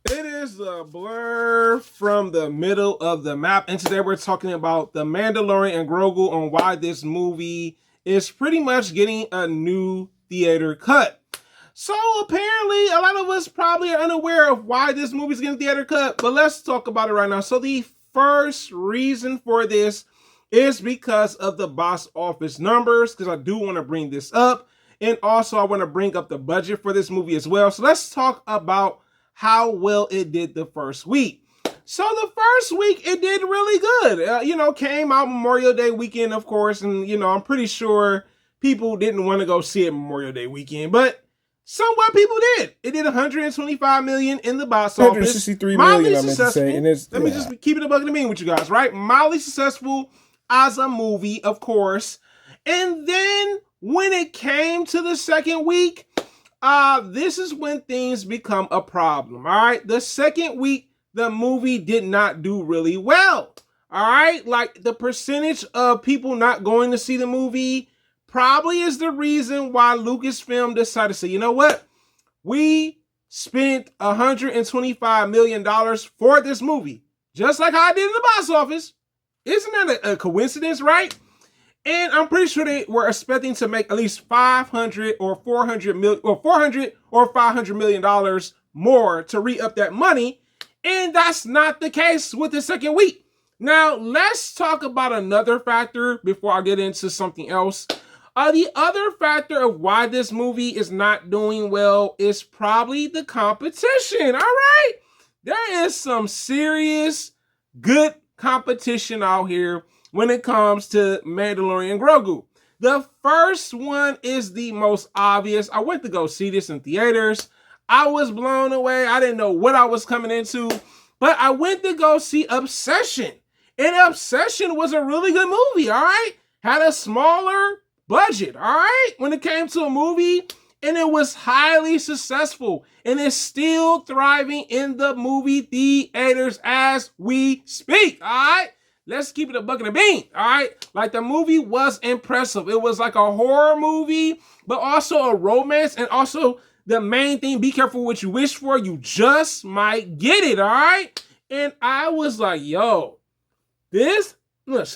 It is a blur from the middle of the map, and today we're talking about the Mandalorian and Grogu on why this movie is pretty much getting a new theater cut. So apparently, a lot of us probably are unaware of why this movie's getting theater cut, but let's talk about it right now. So the first reason for this is because of the box office numbers, because I do want to bring this up, and also I want to bring up the budget for this movie as well. So let's talk about how well it did the first week. So the first week it did really good. Came out Memorial Day weekend, of course, and I'm pretty sure people didn't want to go see it Memorial Day weekend, but somewhat people did. It did 125 million in the box office. 163 million, I meant to say. And Let me just keep it a buck and a bean with you guys, right? Mildly successful as a movie, of course. And then when it came to the second week, this is when things become a problem. All right. The second week, the movie did not do really well. All right. Like the percentage of people not going to see the movie probably is the reason why Lucasfilm decided to say, you know what? We spent $125 million for this movie, just like I did in the box office. Isn't that a coincidence, right? And I'm pretty sure they were expecting to make at least 500 or 400 million or 400 or 500 million dollars more to re-up that money. And that's not the case with the second week. Now, let's talk about another factor before I get into something else. The other factor of why this movie is not doing well is probably the competition. All right. There is some serious good competition out here when it comes to Mandalorian and Grogu. The first one is the most obvious. I went to go see this in theaters. I was blown away. I didn't know what I was coming into, but I went to go see Obsession. And Obsession was a really good movie, all right? Had a smaller budget, all right? When it came to a movie, and it was highly successful, and it's still thriving in the movie theaters as we speak, all right? Let's keep it a buck and a bean, all right? Like, the movie was impressive. It was like a horror movie, but also a romance, and also the main thing, be careful what you wish for. You just might get it, all right? And I was like, yo, this was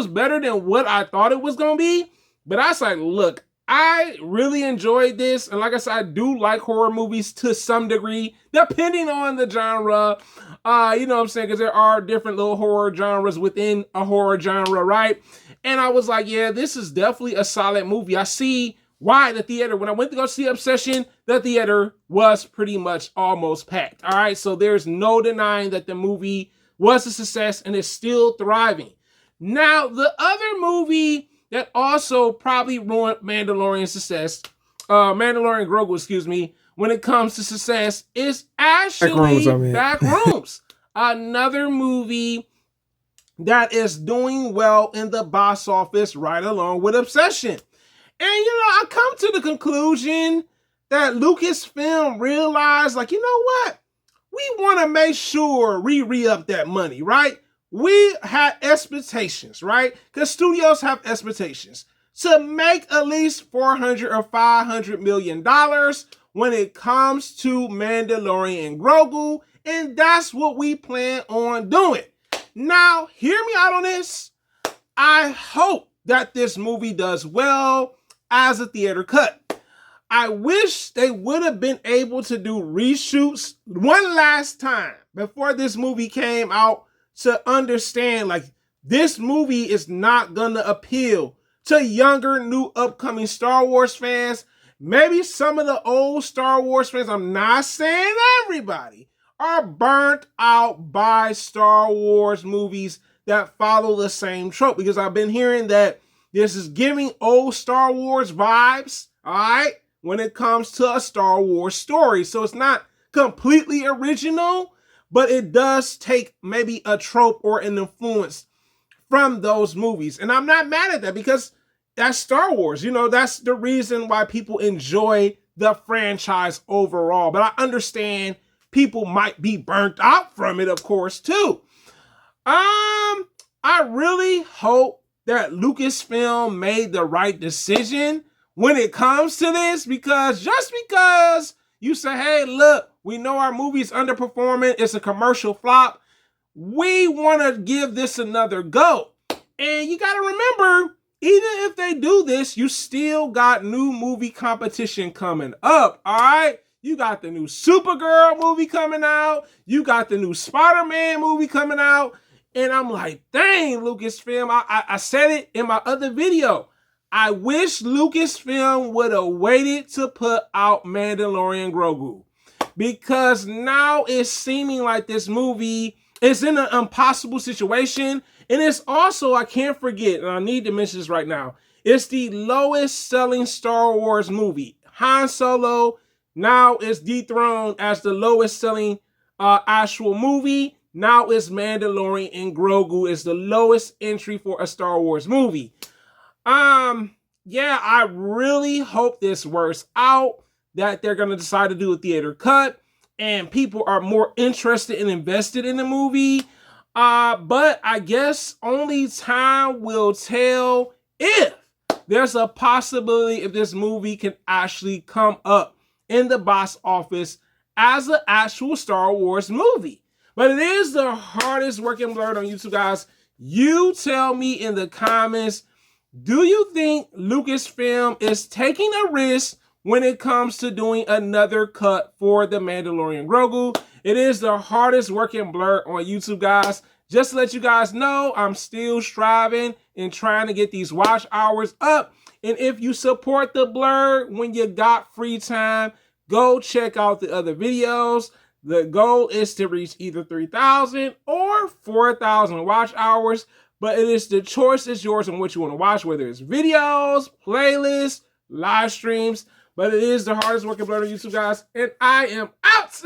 better than what I thought it was going to be. But I was like, look, I really enjoyed this. And like I said, I do like horror movies to some degree, depending on the genre. You know what I'm saying? Because there are different little horror genres within a horror genre, right? And I was like, yeah, this is definitely a solid movie. I see why the theater, when I went to go see Obsession, the theater was pretty much almost packed. All right. So there's no denying that the movie was a success and is still thriving. Now, the other movie that also probably ruined Mandalorian success, Mandalorian Grogu, excuse me, when it comes to success, is actually Backrooms. Another movie that is doing well in the box office right along with Obsession. And, I come to the conclusion that Lucasfilm realized, like, you know what? We want to make sure we re-up that money, right? We had expectations, right? Because studios have expectations to make at least $400 or $500 million when it comes to Mandalorian and Grogu, and that's what we plan on doing. Now, hear me out on this. I hope that this movie does well as a theater cut. I wish they would have been able to do reshoots one last time before this movie came out, to understand, like, this movie is not gonna appeal to younger, new, upcoming Star Wars fans. Maybe some of the old Star Wars fans, I'm not saying everybody, are burnt out by Star Wars movies that follow the same trope, because I've been hearing that this is giving old Star Wars vibes, all right, when it comes to a Star Wars story. So it's not completely original, but it does take maybe a trope or an influence from those movies. And I'm not mad at that, because that's Star Wars. That's the reason why people enjoy the franchise overall. But I understand people might be burnt out from it, of course, too. I really hope that Lucasfilm made the right decision when it comes to this, because just because you say, hey, look, We know our movie's underperforming. It's a commercial flop. We want to give this another go. And you got to remember, even if they do this, you still got new movie competition coming up, all right? You got the new Supergirl movie coming out. You got the new Spider-Man movie coming out. And I'm like, dang, Lucasfilm. I said it in my other video. I wish Lucasfilm would have waited to put out Mandalorian and Grogu. Because now it's seeming like this movie is in an impossible situation. And it's also, I can't forget, and I need to mention this right now, it's the lowest selling Star Wars movie. Han Solo now is dethroned as the lowest selling actual movie. Now it's Mandalorian and Grogu is the lowest entry for a Star Wars movie. Yeah, I really hope this works out, that they're going to decide to do a theater cut and people are more interested and invested in the movie. But I guess only time will tell if there's a possibility if this movie can actually come up in the box office as an actual Star Wars movie. But it is the hardest working blerd on YouTube, guys. You tell me in the comments, do you think Lucasfilm is taking a risk when it comes to doing another cut for The Mandalorian Grogu? It is the hardest working blerd on YouTube, guys. Just to let you guys know, I'm still striving and trying to get these watch hours up. And if you support the blerd when you got free time, go check out the other videos. The goal is to reach either 3,000 or 4,000 watch hours. But it is the choice is yours on what you want to watch, whether it's videos, playlists, live streams. But it is the hardest working blerd on YouTube, guys. And I am out.